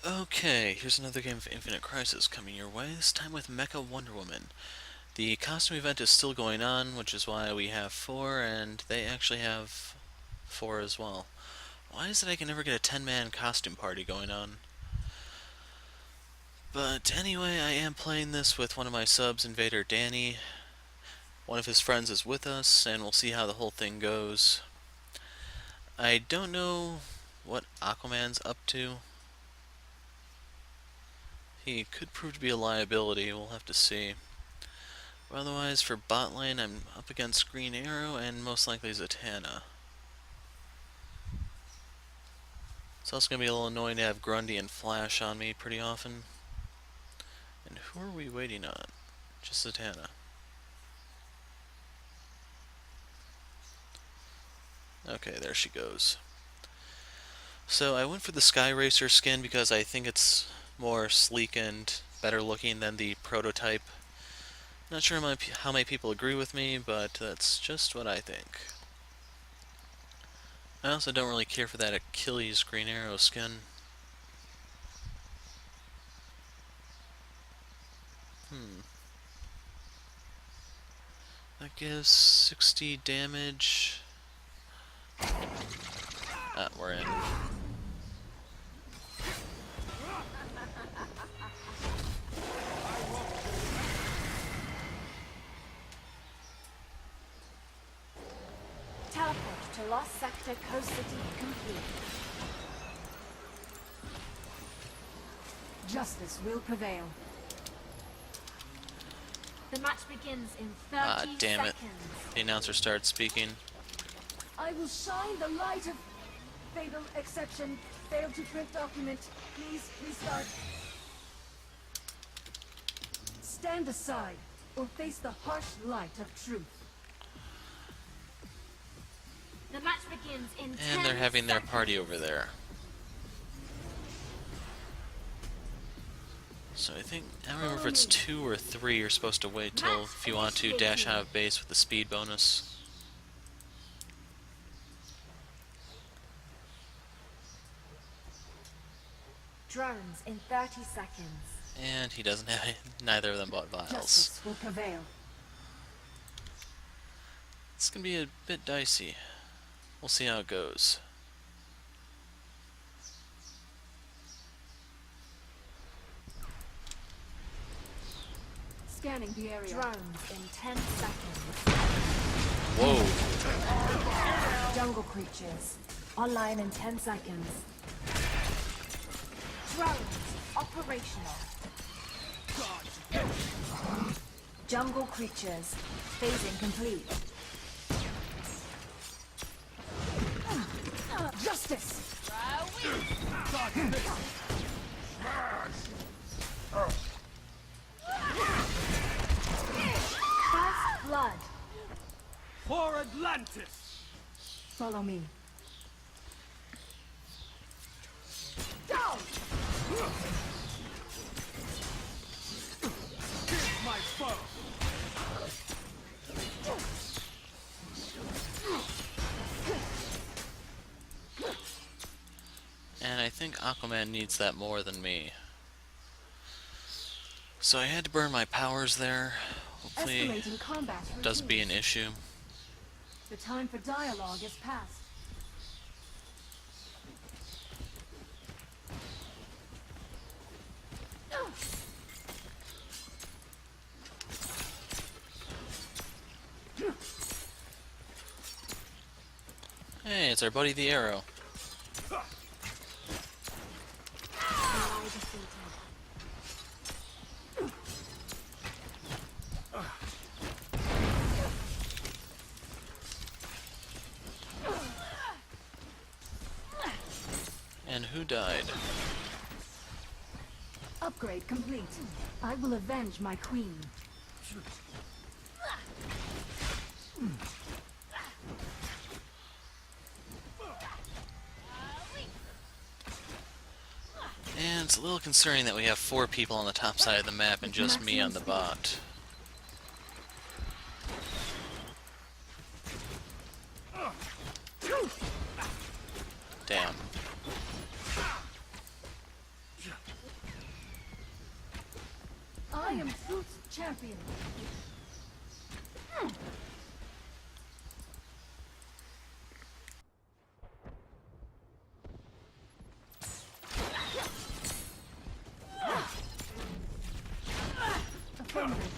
Okay, here's another game of Infinite Crisis coming your way, this time with Mecha Wonder Woman. The costume event is still going on, which is why we have 4, and they actually have 4 as well. Why is it I can never get a 10-man costume party going on? But anyway, I am playing this with one of my subs, Invader Danny. One of his friends is with us, and we'll see how the whole thing goes. I don't know what Aquaman's up to. He could prove to be a liability, we'll have to see. But otherwise, for bot lane, I'm up against Green Arrow and most likely Zatanna. It's also going to be a little annoying to have Grundy and Flash on me pretty often. And who are we waiting on? Just Zatanna. Okay, there she goes. So I went for the Sky Racer skin because I think it's more sleek and better looking than the prototype. Not sure how many people agree with me, but that's just what I think. I also don't really care for that Achilles Green Arrow skin. That gives 60 damage. Ah, we're in. Teleport to Lost Sector Coast City complete. Justice will prevail. The match begins in 30 Ah, damn it. seconds. The announcer started speaking. I will shine the light of fatal exception. Failed to print document. Please restart. Stand aside or face the harsh light of truth. The match begins in 10 And they're having their seconds. party over there. So I think, I don't remember if it's 2 or 3 you're supposed to wait till if you want to dash out of base with the speed bonus. Drones in 30 seconds. And he doesn't have, neither of them bought vials. Justice will prevail. It's gonna be a bit dicey. We'll see how it goes. Scanning the area. Drones in 10 seconds. Whoa! Jungle creatures. Online in 10 seconds. Drones operational. Jungle creatures. Phasing complete. Justice! First blood. For Atlantis! Follow me. Here's my foe! And I think Aquaman needs that more than me. So I had to burn my powers there. Hopefully Escalating combat it doesn't be an routines. issue. The time for dialogue is past. Hey, it's our buddy the Arrow. Ally defeated. And who died? Upgrade complete. I will avenge my queen. And it's a little concerning that we have 4 people on the top side of the map and just me on the bot. Damn. I am Truth's champion. Affirmative.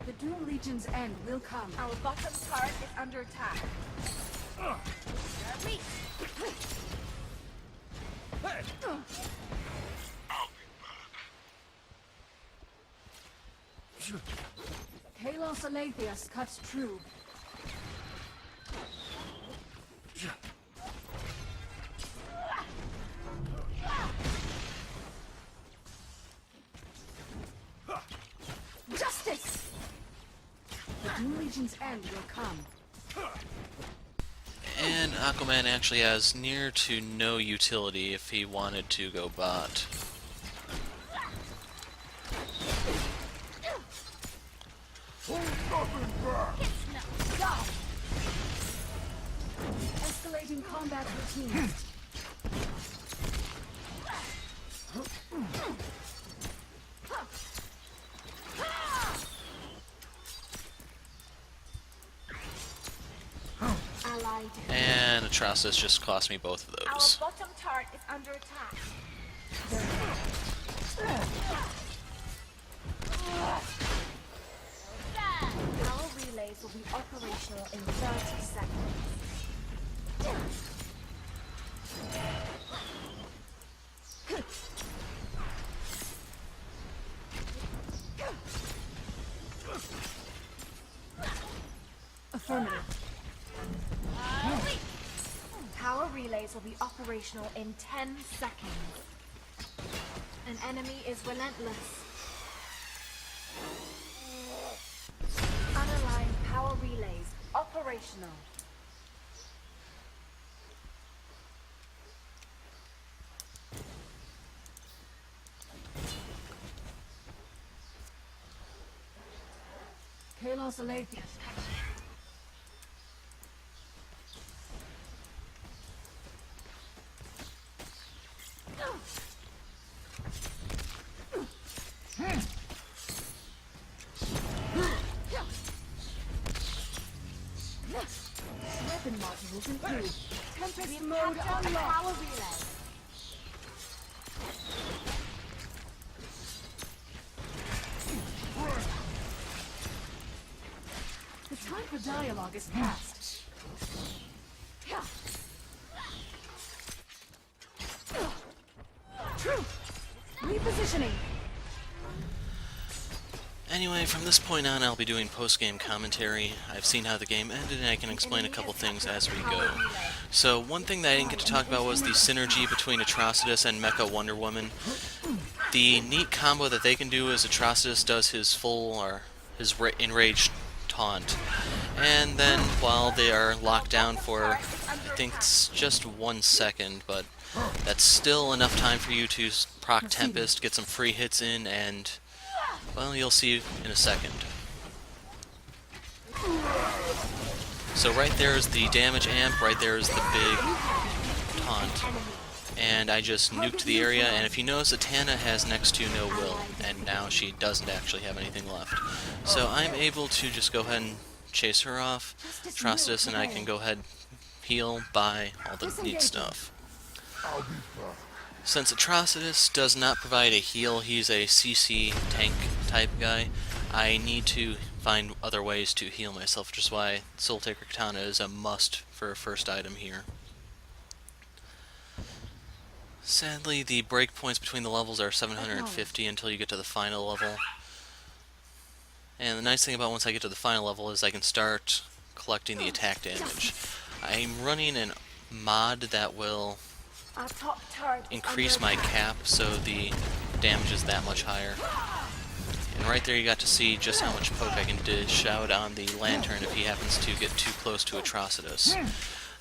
The Doom Legion's end will come. Our bottom turret is under attack. Kalos Aletheus cuts true. Justice! The Doom Legion's end will come. And Aquaman actually has near to no utility if he wanted to go bot. Escalating combat routine. Allied. And Atrocitus just cost me both of Our those. bottom turret is under attack. Our relays will be operational in 30 seconds. Affirmative. Power relays will be operational in 10 seconds. An enemy is relentless. Unaligned power relays operational. Kalos Aletheus. Weapon modules improved. Tempest mode Capture a unlocked. power relay. The time for dialogue is past. Repositioning. Anyway, from this point on, I'll be doing post-game commentary. I've seen how the game ended, and I can explain a couple things as we go. So, one thing that I didn't get to talk about was the synergy between Atrocitus and Mecha Wonder Woman. The neat combo that they can do is Atrocitus does his full, or his enraged taunt. And then, while they are locked down for, I think it's just 1 second, but that's still enough time for you to proc Tempest, get some free hits in, and, well, you'll see in a second. So right there is the damage amp, right there is the big taunt. And I just nuked the area, and if you notice, Zatanna has next to no will, and now she doesn't actually have anything left. So I'm able to just go ahead and chase her off, Atrocitus, and I can go ahead, heal, buy all the neat stuff. Since Atrocitus does not provide a heal, he's a CC tank type guy, I need to find other ways to heal myself, which is why Soul Taker Katana is a must for a first item here. Sadly, the breakpoints between the levels are 750 until you get to the final level. And the nice thing about once I get to the final level is I can start collecting the attack damage. I'm running a mod that will Our top turret is increase under my attack. cap so the damage is that much higher. And right there you got to see just how much poke I can dish out on the Lantern if he happens to get too close to Atrocitus.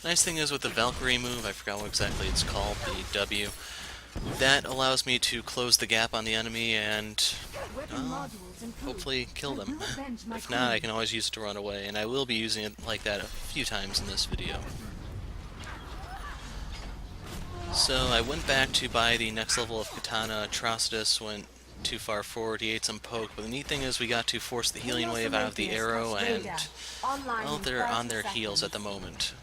Nice thing is with the Valkyrie move, I forgot what exactly it's called, the W, That allows me to close the gap on the enemy and Weapon modules improved. hopefully kill I them. will avenge my If not, I queen. can always use it to run away, and I will be using it like that a few times in this video. So I went back to buy the next level of katana. Atrocitus went too far forward, he ate some poke, but the neat thing is we got to force the healing wave out of the arrow, and Online well, in they're 30 on their heels seconds. at the moment.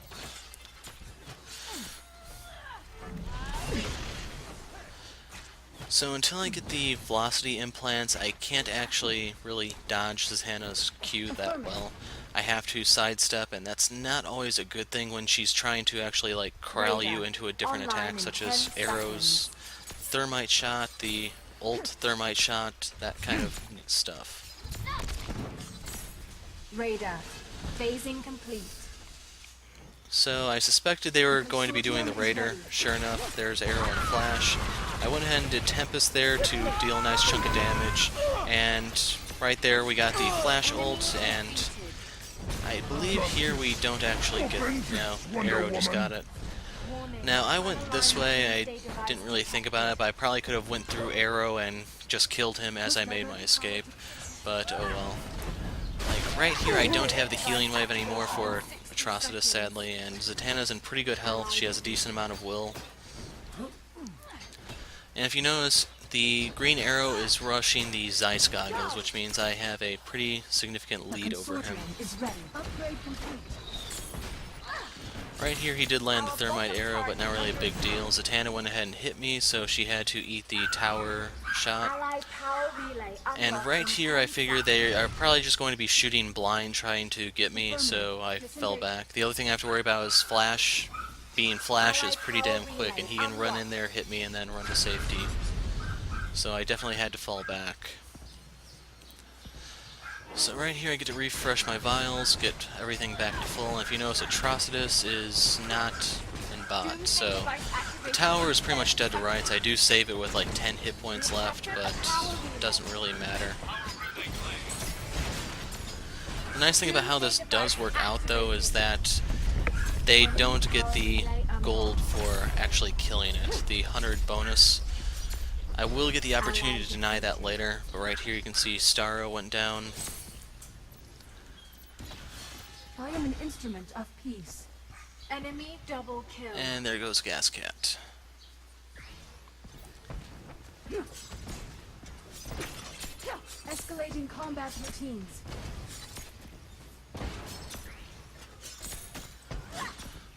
So until I get the velocity implants, I can't actually really dodge Zatanna's Q that well. I have to sidestep, and that's not always a good thing when she's trying to actually like corral you into a different Online attack, in such 10 as arrows, seconds. thermite shot, the ult thermite shot, that kind of stuff. Radar. Phasing complete. So I suspected they were going to be doing the Raider. Sure enough, there's Arrow and Flash. I went ahead and did Tempest there to deal a nice chunk of damage, and right there we got the Flash ult, and I believe here we don't actually get... No, Arrow just got it. Now, I went this way, I didn't really think about it, but I probably could have went through Arrow and just killed him as I made my escape, but oh well. Like, right here I don't have the healing wave anymore for Atrocitus, sadly, and Zatanna's in pretty good health. She has a decent amount of will. And if you notice, the green arrow is rushing the Zeiss goggles, which means I have a pretty significant lead over him. Is ready. Upgrade complete. Right here he did land the thermite arrow, but not really a big deal. Zatanna went ahead and hit me, so she had to eat the tower shot. Allied power relay And unlocked right in here 10 I figured they are probably just going to be shooting blind trying to get me, so I fell back. The other thing I have to worry about is Flash. Being Flash is pretty damn quick, and he can run in there, hit me, and then run to safety. So I definitely had to fall back. So right here I get to refresh my vials, get everything back to full, and if you notice, Atrocitus is not in bot, so the tower is pretty much dead to rights. I do save it with like 10 hit points left, but it doesn't really matter. The nice thing about how this does work out, though, is that they don't get the gold for actually killing it, the 100 bonus. I will get the opportunity to deny that later, but right here you can see Starro went down. I am an instrument of peace. Enemy double kill. And there goes GasCat. Escalating combat routines.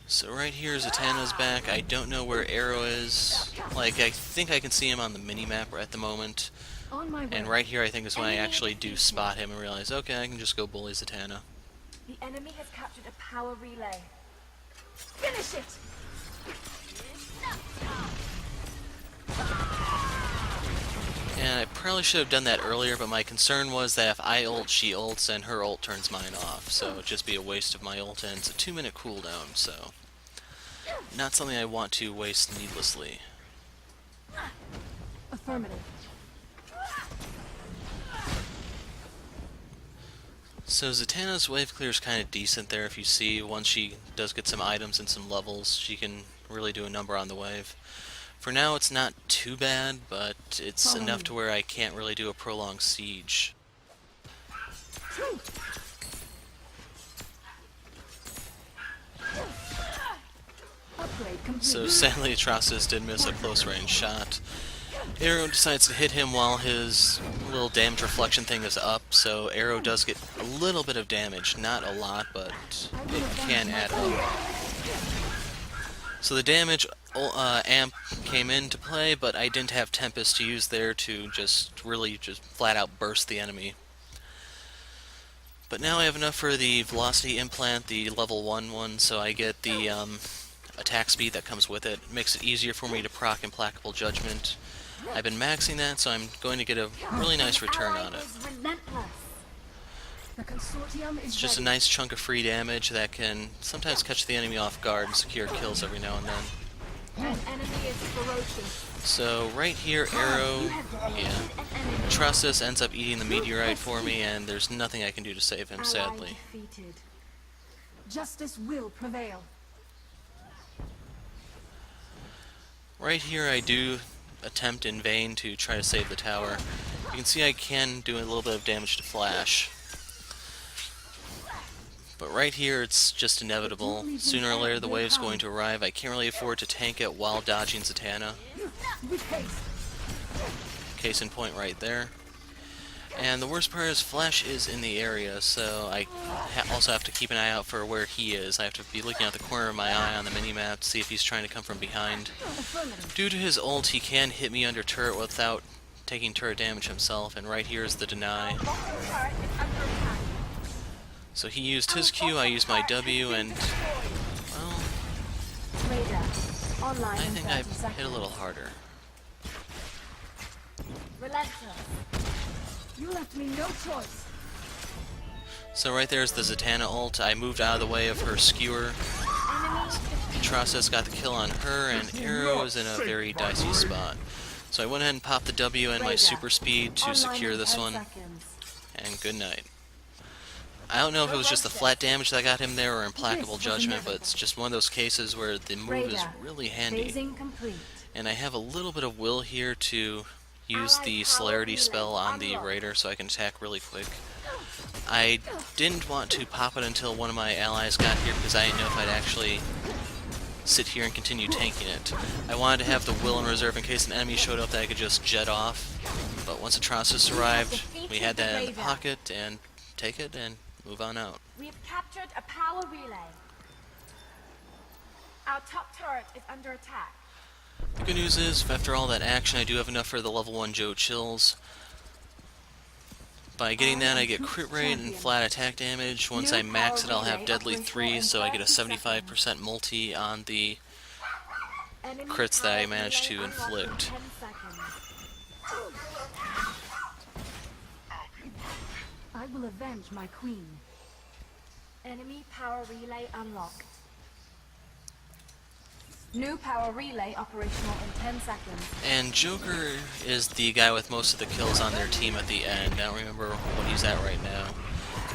So right here Zatanna's back. I don't know where Arrow is. Like, I think I can see him on the mini-map at the moment. On my way. And right here I think is when I actually do spot him and realize, okay, I can just go bully Zatanna. The enemy has captured a power relay. Finish it! And I probably should have done that earlier, but my concern was that if I ult, she ults, and her ult turns mine off. So it'd just be a waste of my ult, and it's a 2-minute cooldown, so not something I want to waste needlessly. Affirmative. So Zatanna's wave clear is kind of decent there. If you see, once she does get some items and some levels, she can really do a number on the wave. For now, it's not too bad, but it's enough to where I can't really do a prolonged siege. Upgrade complete. So sadly, Atrocitus did miss a close-range shot. Arrow decides to hit him while his little damage reflection thing is up, so Arrow does get a little bit of damage. Not a lot, but it can add up. So the damage amp came into play, but I didn't have Tempest to use there to just flat out burst the enemy. But now I have enough for the velocity implant, the level 1 one, so I get the attack speed that comes with it. It makes it easier for me to proc Implacable Judgment. I've been maxing that, so I'm going to get a really nice return on it. Is relentless. The consortium is It's just a ready. nice chunk of free damage that can sometimes catch the enemy off guard and secure kills every now and then. An enemy is ferocious. So right here, Arrow, yeah, An enemy. Atrocitus ends up eating the meteorite for me, and there's nothing I can do to save him, sadly. Ally defeated. Justice will prevail. Right here I do attempt in vain to try to save the tower. You can see I can do a little bit of damage to Flash. But right here, it's just inevitable. Sooner or later, the wave's going to arrive. I can't really afford to tank it while dodging Zatanna. Case in point right there. And the worst part is Flash is in the area, so I also have to keep an eye out for where he is. I have to be looking out the corner of my eye on the minimap to see if he's trying to come from behind. Due to his ult, he can hit me under turret without taking turret damage himself, and right here is the deny. So he used his Q, I used my W, and, well, I think I hit a little harder. You left me no choice. So right there's the Zatanna ult. I moved out of the way of her skewer. Atrocitus got the kill on her, and Arrow is in a very dicey spot. So I went ahead and popped the W and my super speed to secure this one, and good night. I don't know if it was just the flat damage that got him there or implacable judgment, but it's just one of those cases where the move is really handy. And I have a little bit of will here to use the celerity spell on the Raider so I can attack really quick. I didn't want to pop it until one of my allies got here because I didn't know if I'd actually sit here and continue tanking it. I wanted to have the will in reserve in case an enemy showed up that I could just jet off, but once Atrocitus arrived, we had that in the pocket and take it and move on out. We have captured a power relay. Our top turret is under attack. The good news is, after all that action, I do have enough for the level 1 Joe Chills. By getting that, I get crit rate and flat attack damage. Once I max it, I'll have Deadly 3, so I get a 75% multi on the crits that I managed to inflict. I will avenge my queen. Enemy power relay unlocked. New power relay operational in 10 seconds. And Joker is the guy with most of the kills on their team at the end. I don't remember what he's at right now.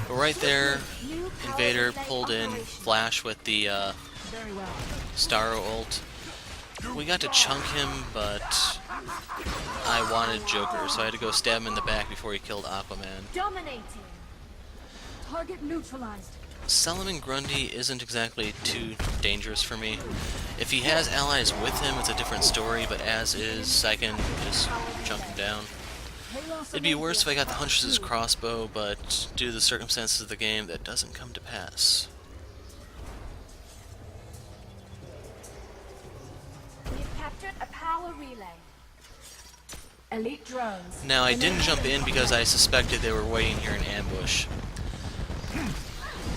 But right there, Invader pulled in Flash with the Starro ult. We got to chunk him, but I wanted Joker, so I had to go stab him in the back before he killed Aquaman. Dominating. Target neutralized. Solomon Grundy isn't exactly too dangerous for me. If he has allies with him, it's a different story, but as is, I can just chunk him down. It'd be worse if I got the Huntress's crossbow, but due to the circumstances of the game, that doesn't come to pass. We have captured a power relay. Elite drones. Now, I didn't jump in because I suspected they were waiting here in ambush.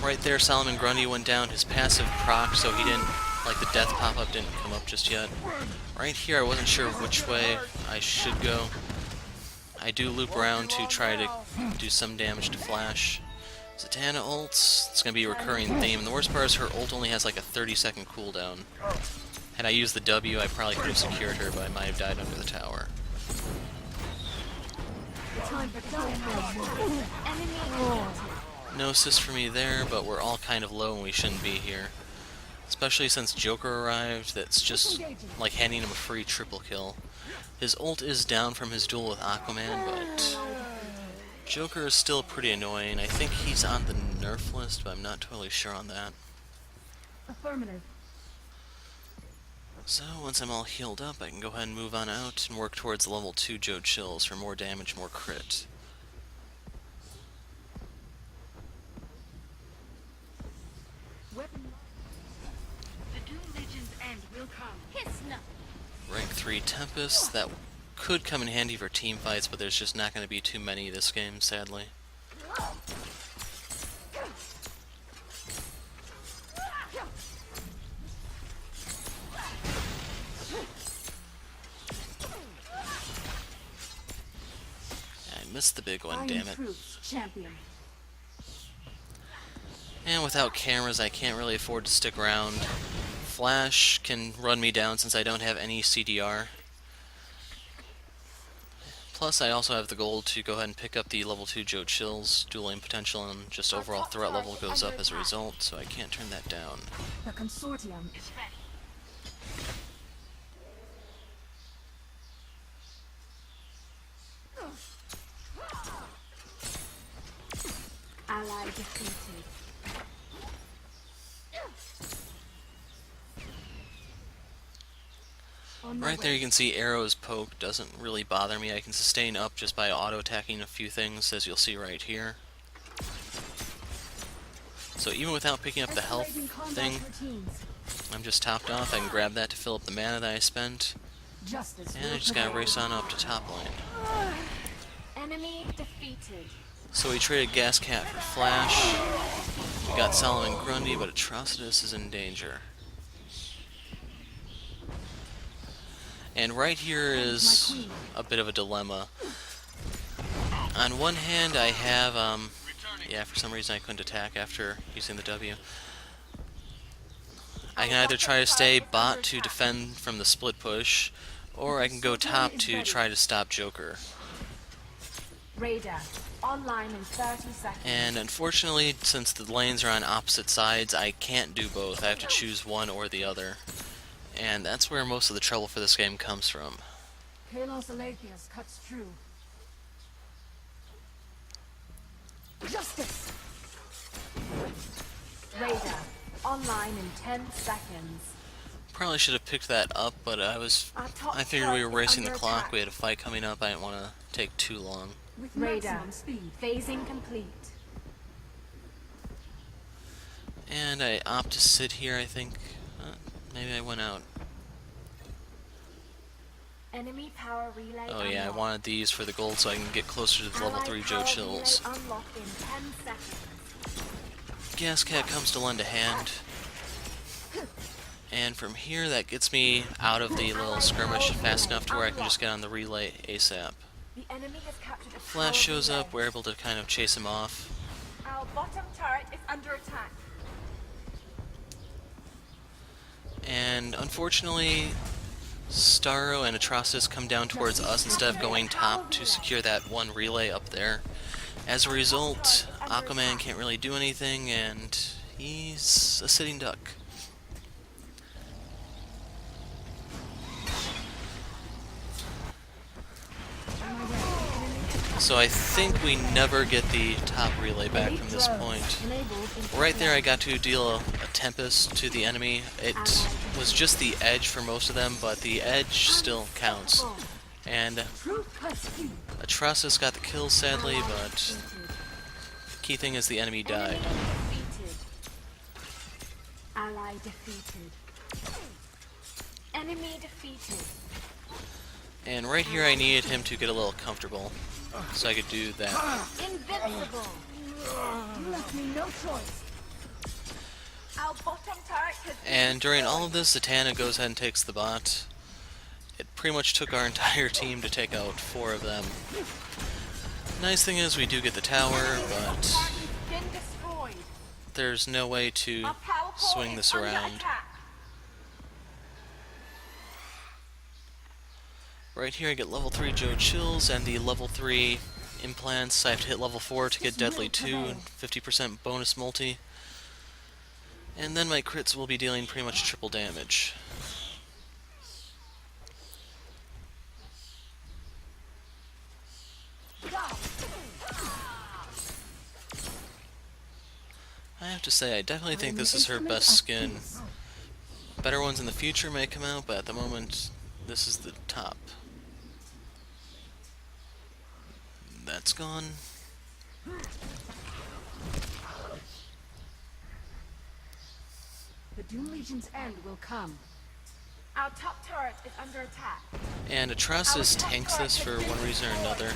Right there, Solomon Grundy went down his passive proc, so he didn't, like the death pop-up didn't come up just yet. Right here, I wasn't sure which way I should go. I do loop around to try to do some damage to Flash. Zatanna ults, it's going to be a recurring theme, and the worst part is her ult only has like a 30-second cooldown. Had I used the W, I probably could have secured her, but I might have died under the tower. No assist for me there, but we're all kind of low and we shouldn't be here. Especially since Joker arrived, that's just like handing him a free triple kill. His ult is down from his duel with Aquaman, but Joker is still pretty annoying. I think he's on the nerf list, but I'm not totally sure on that. Affirmative. So, once I'm all healed up, I can go ahead and move on out and work towards level 2 Joe Chills for more damage, more crit. The Doom Legion's end will come. Hiss no. Rank 3 Tempest, that could come in handy for team fights, but there's just not going to be too many this game, sadly. I missed the big one, damn it. Champion. And without cameras, I can't really afford to stick around. Flash can run me down since I don't have any CDR. Plus, I also have the goal to go ahead and pick up the level 2 Joe Chills. Dueling potential and just overall threat level goes up as a result, so I can't turn that down. The consortium is ready. defeated. On my Right there way. you can see arrows poke doesn't really bother me. I can sustain up just by auto-attacking a few things, as you'll see right here. So even without picking up the health Escalating combat thing, routines. I'm just topped off. I can grab that to fill up the mana that I spent. Justice And I will just gotta prevail. race on up to top lane. Enemy defeated. So we traded GasCat for Flash. We got Solomon Grundy, but Atrocitus is in danger. And right here is a bit of a dilemma. On one hand, I have, yeah, for some reason I couldn't attack after using the W. I can either try to stay bot to defend from the split push, or I can go top to try to stop Joker. Radar online in 30 seconds. And unfortunately, since the lanes are on opposite sides, I can't do both. I have to choose one or the other. And that's where most of the trouble for this game comes from. Kalos Aletheus cuts true. Justice! Radar online in 10 seconds. Probably should have picked that up, but I figured we were racing the clock. We had a fight coming up. I didn't want to take too long. With Radar maximum speed. phasing complete. And I opt to sit here, I think. Maybe I went out. Enemy power relay. Oh yeah, I unlocked. wanted these for the gold so I can get closer to the level Allied 3 Joe power Chills. relay unlocked in 10 seconds. GasCat comes to lend a hand. And from here, that gets me out of the little skirmish fast enough to where I can just get on the relay ASAP. The enemy has captured a Flash power shows relay. up, we're able to kind of chase him off. Our bottom turret is under attack. And unfortunately, Starro and Atrocitus come down towards us instead of going top to secure that one relay up there. As a result, Aquaman can't really do anything, and he's a sitting duck. So I think we never get the top relay back from this point. Right there I got to deal a Tempest to the enemy. It was just the edge for most of them, but the edge still counts. And Truth cuts deep. Atrocitus got the kill sadly, but the key thing is the enemy died. Ally defeated. Enemy defeated. And right here I needed him to get a little comfortable, so I could do that. Invincible. You left me no choice. Our bottom turret has been And during all of this, Zatanna goes ahead and takes the bot. It pretty much took our entire team to take out 4 of them. Nice thing is we do get the tower, but been destroyed. there's no way to Our power core swing is this under around. attack. Right here I get level 3 Joe Chills and the level 3 implants. I have to hit level 4 to get Deadly 2 and 50% bonus multi. And then my crits will be dealing pretty much triple damage. I have to say, I definitely think this is her best skin. Better ones in the future may come out, but at the moment, this is the top. That's gone. The Doom Legion's end will come. Our top turret is under attack. And Atrocitus tanks this for one reason or another.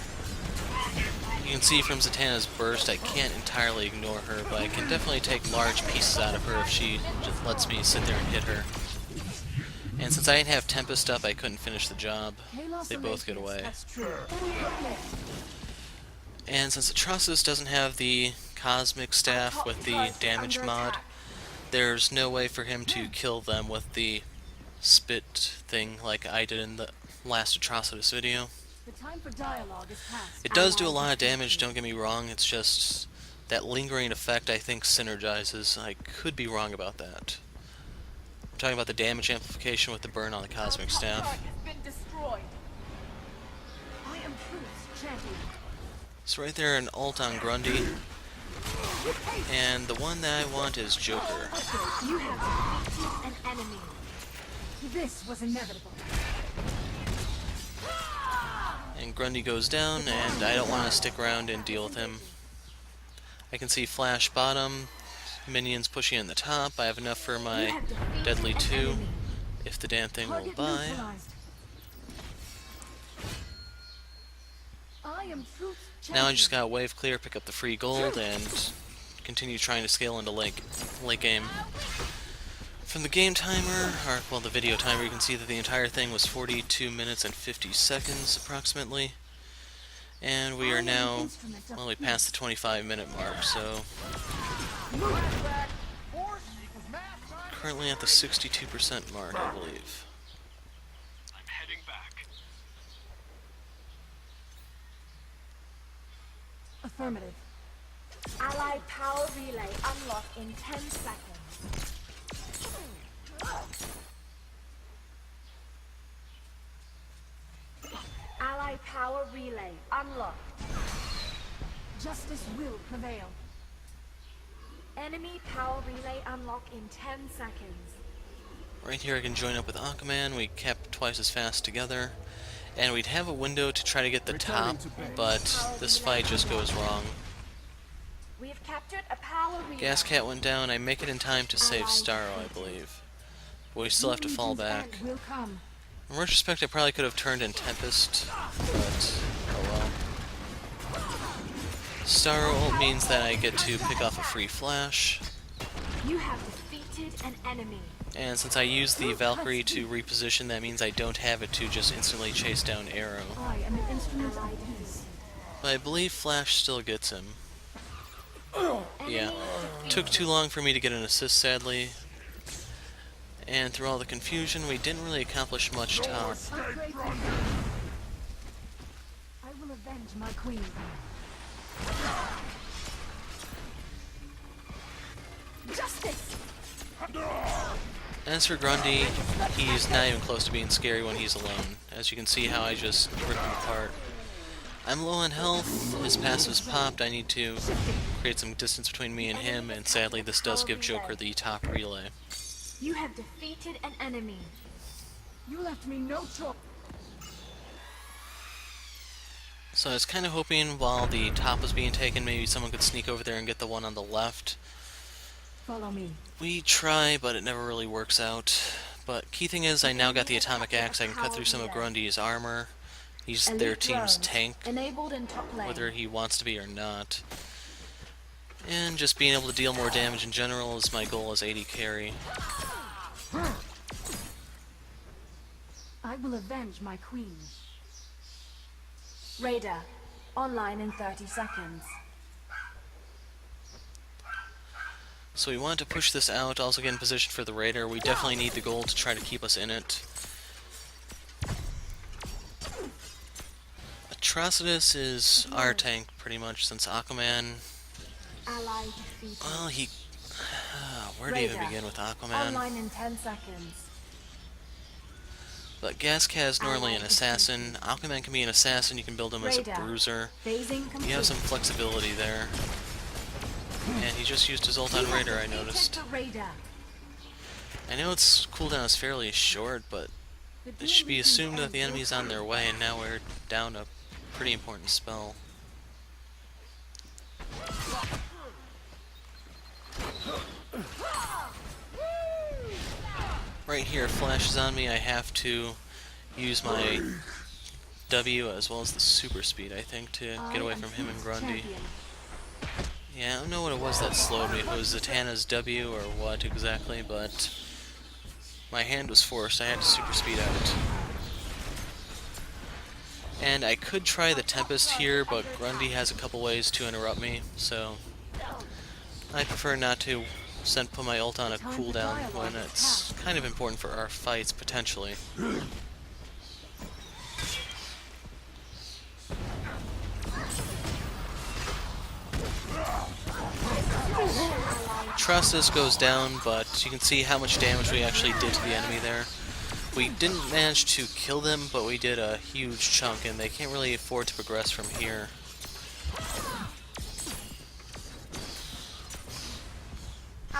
You can see from Zatanna's burst, I can't entirely ignore her, but I can definitely take large pieces out of her if she just lets me sit there and hit her. And since I didn't have Tempest up, I couldn't finish the job. Kalos They both get Aletheus away. cuts true. And since Atrocitus doesn't have the Cosmic Staff with the damage mod, there's no way for him to kill them with the spit thing like I did in the last Atrocitus video. The time for dialogue is past. It does do a lot of damage, don't get me wrong, it's just that lingering effect I think synergizes. I could be wrong about that. I'm talking about the damage amplification with the burn on the Cosmic Staff. Our top turret has been destroyed. I am Truth's champion. So right there, an ult on Grundy. And the one that I want is Joker. You have defeated an enemy. This was inevitable. And Grundy goes down, and I don't want to stick around and deal with him. I can see Flash bottom, minions pushing in the top. I have enough for You my have defeated Deadly an 2, enemy. if the damn thing will Target buy. neutralized. I am truth's Now I just champion. gotta wave clear, pick up the free gold, and continue trying to scale into late game. From the game timer, or well, the video timer, you can see that the entire thing was 42 minutes and 50 seconds approximately. And we are now, well, we passed the 25-minute mark, so currently at the 62% mark, I believe. I'm heading back. Affirmative. Allied power relay unlocked in 10 seconds. Allied power relay unlocked. Justice will prevail. Enemy power relay unlocked in 10 seconds. Right here I can join up with Aquaman, we kept twice as fast together, and we'd have a window to try to get the top, but this fight just goes wrong. We have captured a power relay. GasCat went down, I make it in time to save Starro, I believe. But we still have to fall back. Legion's end will come. In retrospect, I probably could have turned in Tempest, but oh well. Starro ult means that I get to pick off a free flash, You have defeated an enemy. and since I use the Valkyrie to reposition, that means I don't have it to just instantly chase down Arrow. I am an instrument of peace. But I believe Flash still gets him. Yeah. Enemy Took too long for me to get an assist, sadly. And through all the confusion, we didn't really accomplish much top. Upgrade ready. I will avenge my queen. Justice! As for Grundy, he's not even close to being scary when he's alone. As you can see how I just rip him apart. I'm low on health, his passive's popped, I need to create some distance between me and him, and sadly this does give Joker the top relay. You have defeated an enemy. You left me no choice. So I was kind of hoping while the top was being taken, maybe someone could sneak over there and get the one on the left. Follow me. We try, but it never really works out. But key thing is, I now got the atomic axe, I can cut through some of Grundy's armor. He's their Elite team's drones tank, enabled in top lane. whether he wants to be or not. And just being able to deal more damage in general is my goal as AD carry. I will avenge my queen. Raider online in 30 seconds. So we want to push this out, also get in position for the Raider. We definitely need the gold to try to keep us in it. Atrocitus is our tank, pretty much, since Aquaman... Ally defeated. Well, he... where do you even Raider begin with Aquaman? online in 10 seconds. But GasCat is normally an assassin. Aquaman can be an assassin, you can build him as a Raider. bruiser. Phasing complete. You have some flexibility there. And he just used his ult on Raider, I Defeated noticed. the Raider. I know its cooldown is fairly short, but it should be assumed that the enemy's on their way, and now we're down a pretty important spell. Right here, Flash is on me, I have to use my W as well as the super speed, I think, to get away from him and Grundy. Yeah, I don't know what it was that slowed me, if it was Zatanna's W or what exactly, but my hand was forced, I had to super speed out. And I could try the Tempest here, but Grundy has a couple ways to interrupt me, so I prefer not to put my ult on a cooldown when it's kind of important for our fights, potentially. Atrocitus goes down, but you can see how much damage we actually did to the enemy there. We didn't manage to kill them, but we did a huge chunk, and they can't really afford to progress from here.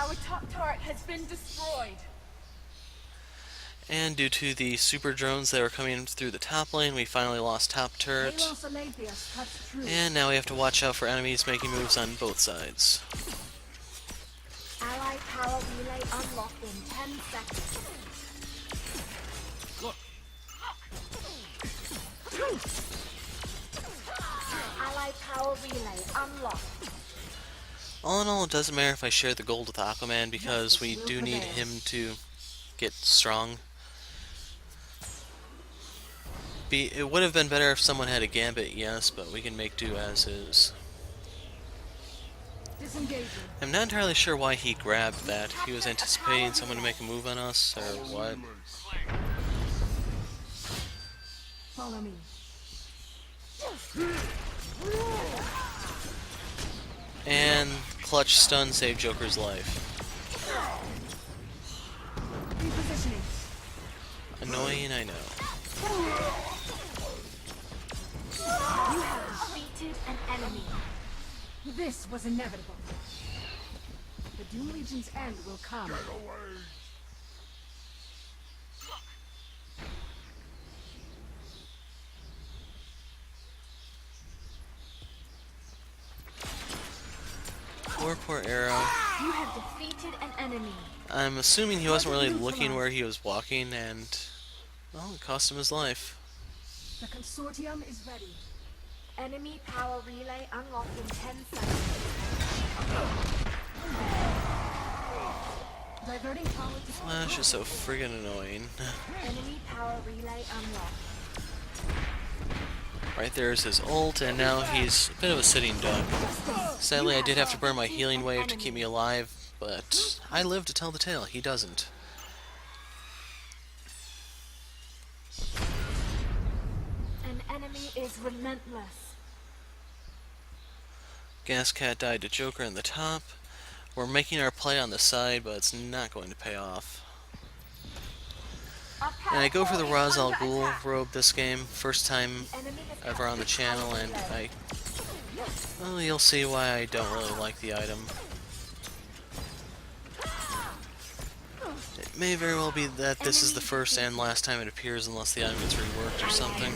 Our top turret has been destroyed. And due to the super drones that were coming through the top lane, we finally lost top turret. Halos Olympus cuts through. And now we have to watch out for enemies making moves on both sides. Allied power relay unlocked in 10 seconds. Look. Allied power relay unlocked. All in all, it doesn't matter if I share the gold with Aquaman because we do need him to get strong. It would have been better if someone had a gambit, yes, but we can make do as is. Disengaging. I'm not entirely sure why he grabbed that. If he was anticipating someone to make a move on us, or what. Follow me. And clutch stun saved Joker's life. Repositioning. Annoying, I know. You have defeated an enemy. This was inevitable. The Doom Legion's end will come. Poor Arrow. You have defeated an enemy. I'm assuming he wasn't really looking where he was walking, and, well, it cost him his life. The consortium is ready. Enemy power relay unlocked in 10 seconds. Diverting power to Flash is so friggin' annoying. Enemy power relay unlocked. Right there is his ult, and now he's a bit of a sitting duck. Sadly, I did have to burn my healing wave to keep me alive, but I live to tell the tale. He doesn't. An enemy is relentless. GasCat died to Joker in the top. We're making our play on the side, but it's not going to pay off. And I go for the Ra's al Ghul robe this game, first time ever on the channel, and well, you'll see why I don't really like the item. It may very well be that this is the first and last time it appears unless the item gets reworked or something.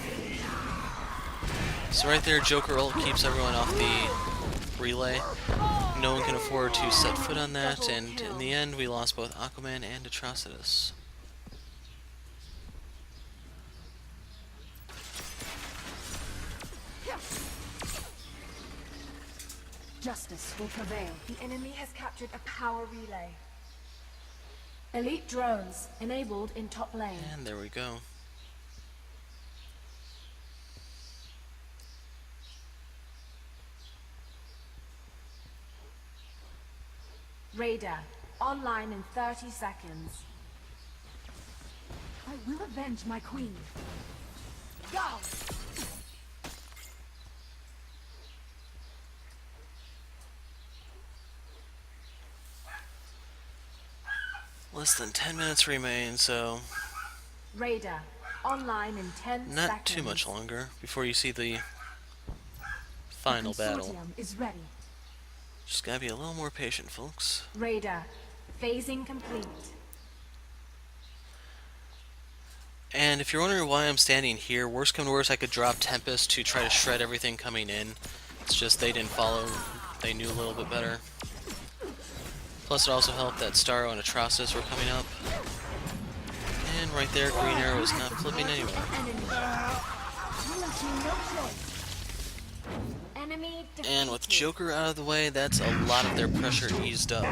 So right there, Joker ult keeps everyone off the relay. No one can afford to set foot on that, and in the end we lost both Aquaman and Atrocitus. justice will prevail. The enemy has captured a power relay. Elite drones enabled in top lane. And there we go. Radar online in 30 seconds. I will avenge my queen. Go! Less than 10 minutes remain, so Radar online in 10 seconds. not too much longer before you see the final battle. Consortium is ready. Just gotta be a little more patient, folks. Radar phasing complete. And if you're wondering why I'm standing here, worst come to worst, I could drop Tempest to try to shred everything coming in. It's just they didn't follow. They knew a little bit better. Plus, it also helped that Starro and Atrocitus were coming up. And right there, Green Arrow is not flipping anywhere. Enemy defeated. And with Joker out of the way, that's a lot of their pressure eased up.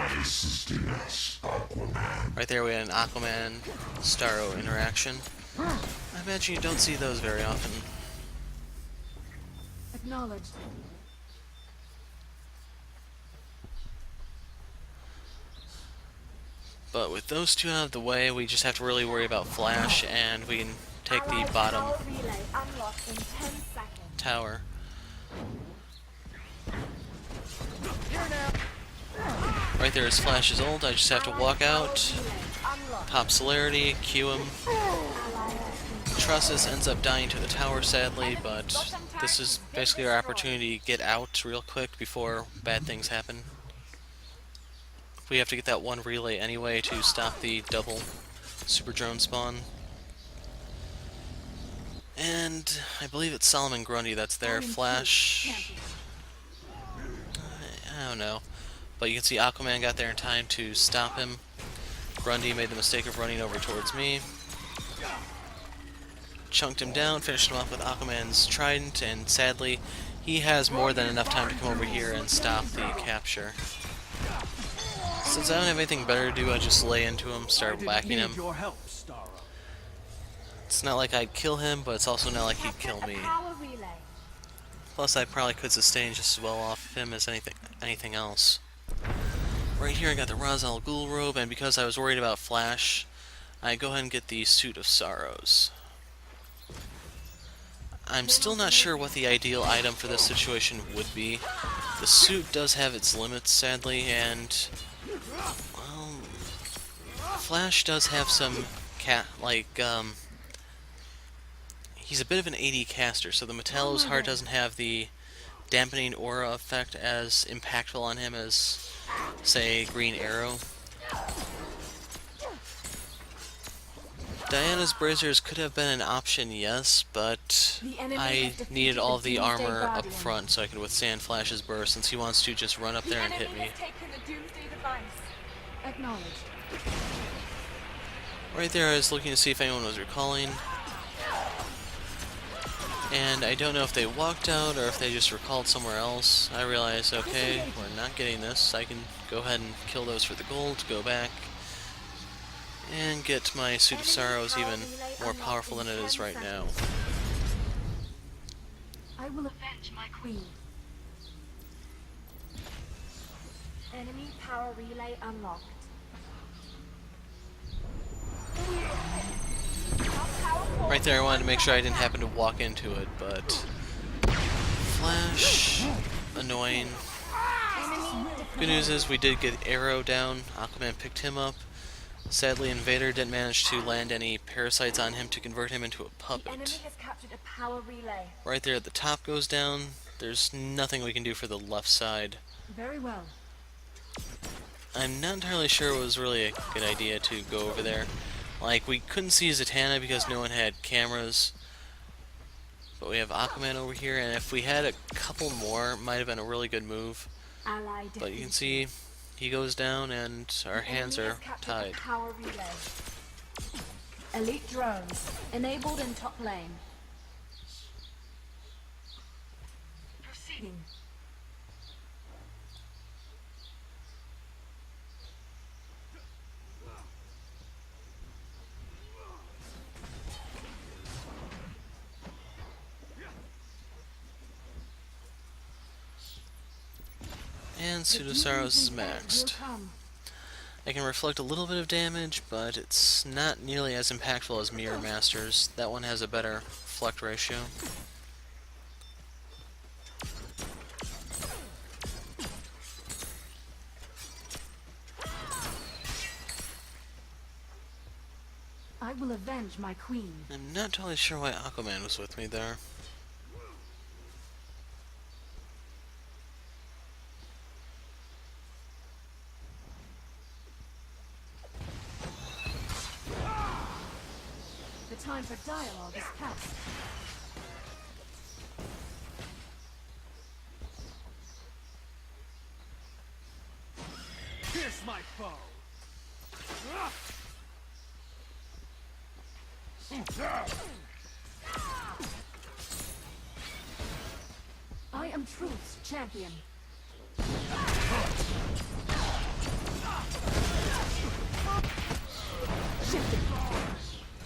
Right there, we had an Aquaman Starro interaction. I imagine you don't see those very often. Acknowledged. But with those two out of the way, we just have to really worry about Flash, and we can take the bottom Power relay unlocked in 10 seconds. tower. Right there is Flash's ult. I just have to walk out, pop celerity, Q him. Atrocitus ends up dying to the tower, sadly, but this is basically our opportunity to get out real quick before bad things happen. we have to get that one relay anyway to stop the double super drone spawn. And I believe it's Solomon Grundy that's there. Flash, I don't know. But you can see Aquaman got there in time to stop him. Grundy made the mistake of running over towards me. Chunked him down, finished him off with Aquaman's trident, and sadly, he has more than enough time to come over here and stop the capture. Since I don't have anything better to do, I just lay into him, start whacking him. It's not like I'd kill him, but it's also not like he'd kill me. Plus, I probably could sustain just as well off him as anything else. Right here I got the Ra's al Ghul robe, and because I was worried about Flash, I go ahead and get the Suit of Sorrows. I'm still not sure what the ideal item for this situation would be. The suit does have its limits, sadly, and well, Flash does have some he's a bit of an AD caster, so the Metallo's heart doesn't have the dampening aura effect as impactful on him as, say, Green Arrow. Diana's braziers could have been an option, yes, but I needed all of the armor up front so I could withstand Flash's burst, since he wants to just run up there and hit me. Right there I was looking to see if anyone was recalling. And I don't know if they walked out or if they just recalled somewhere else. I realized, okay, we're not getting this. I can go ahead and kill those for the gold, go back, and get my Suit of Sorrows even more powerful than it is right now. I will avenge my queen. Enemy power relay unlocked. Right there I wanted to make sure I didn't happen to walk into it, but Flash, annoying. Good news is we did get Arrow down. Aquaman picked him up. Sadly, Invader didn't manage to land any parasites on him to convert him into a The enemy puppet. has captured a power relay. Right there at the top goes down. There's nothing we can do for the left side. Very well. I'm not entirely sure it was really a good idea to go over there. Like, we couldn't see Zatanna because no one had cameras. But we have Aquaman over here, and if we had a couple more, it might have been a really good move. Ally But you can defeated. see he goes down and our hands Enemy are has captured tied. a power relay. Elite drones enabled in top lane. Proceeding. And Suit of Sorrows is maxed. I can reflect a little bit of damage, but it's not nearly as impactful as Mirror Masters. That one has a better reflect ratio. I will avenge my queen. I'm not totally sure why Aquaman was with me there. The time for dialogue is past. Pierce my foe. I am truth's champion.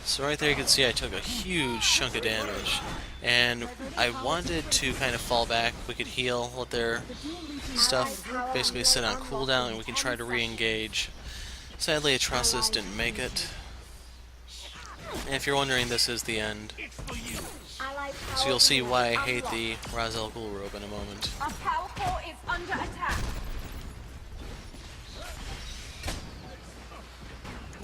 So right there you can see I took a huge chunk of damage. And I wanted to kind of fall back. We could heal, let their stuff basically sit on cooldown, and we can try to re-engage. Sadly, Atrocitus didn't make it. And if you're wondering, this is the end. Ally power So you'll see relay why I hate unlocked. the Ra's al Ghul robe in a moment. Our power core is under attack.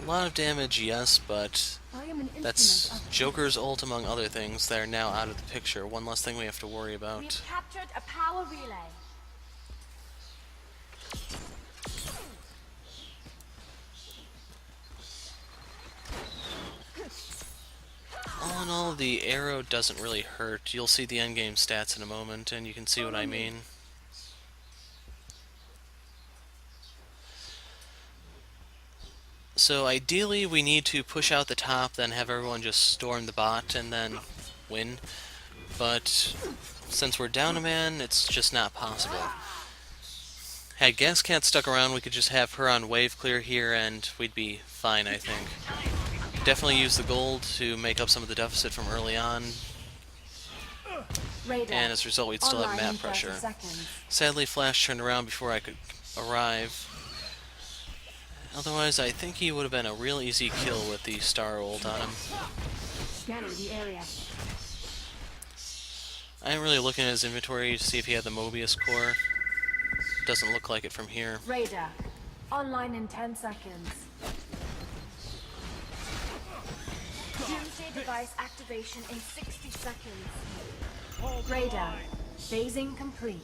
A lot of damage, yes, but I am an that's instrument of Joker's ult among other things that are now out of the picture. One less thing we have to worry We've about. captured a power relay. All in all, the arrow doesn't really hurt. You'll see the endgame stats in a moment, and you can see what I mean. So ideally, we need to push out the top, then have everyone just storm the bot, and then win. But since we're down a man, it's just not possible. Had GasCat stuck around, we could just have her on wave clear here, and we'd be fine, I think. Definitely use the gold to make up some of the deficit from early on, Radar. and as a result, we'd still have Online in map 30 pressure. seconds. Sadly, Flash turned around before I could arrive. Otherwise, I think he would have been a real easy kill with the star ult on him. Scanning the area. I am really looking at his inventory to see if he had the Mobius core. Doesn't look like it from here. Radar. Online in 10 seconds. Doomsday device activation in 60 seconds. Radar. Phasing complete.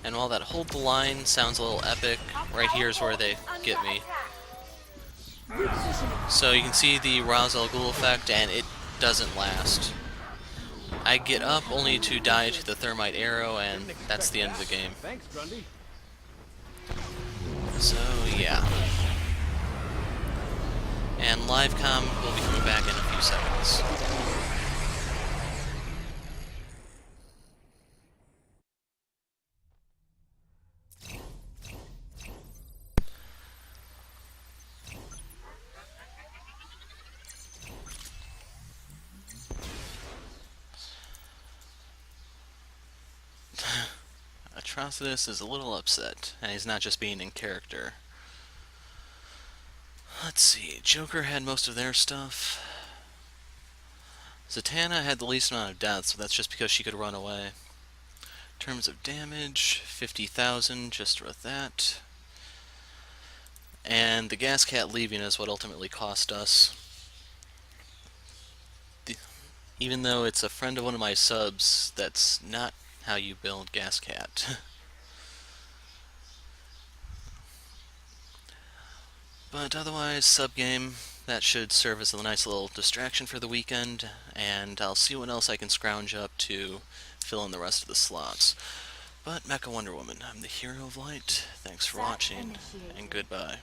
And while that hold the line sounds a little epic, right here is where they get me. So you can see the Ra's al Ghul effect, and it doesn't last. I get up only to die to the thermite arrow, and that's the end of the game. Thanks, Grundy. So yeah. And livecom will be coming back in a few seconds. Atrocitus is a little upset, and he's not just being in character. Let's see, Joker had most of their stuff. Zatanna had the least amount of deaths, but that's just because she could run away. In terms of damage, 50,000 just with that. And the GasCat leaving is what ultimately cost us. Even though it's a friend of one of my subs, that's not how you build GasCat. But otherwise, sub-game, that should serve as a nice little distraction for the weekend, and I'll see what else I can scrounge up to fill in the rest of the slots. But Mecha Wonder Woman, I'm the hero of light. Thanks for watching, and goodbye.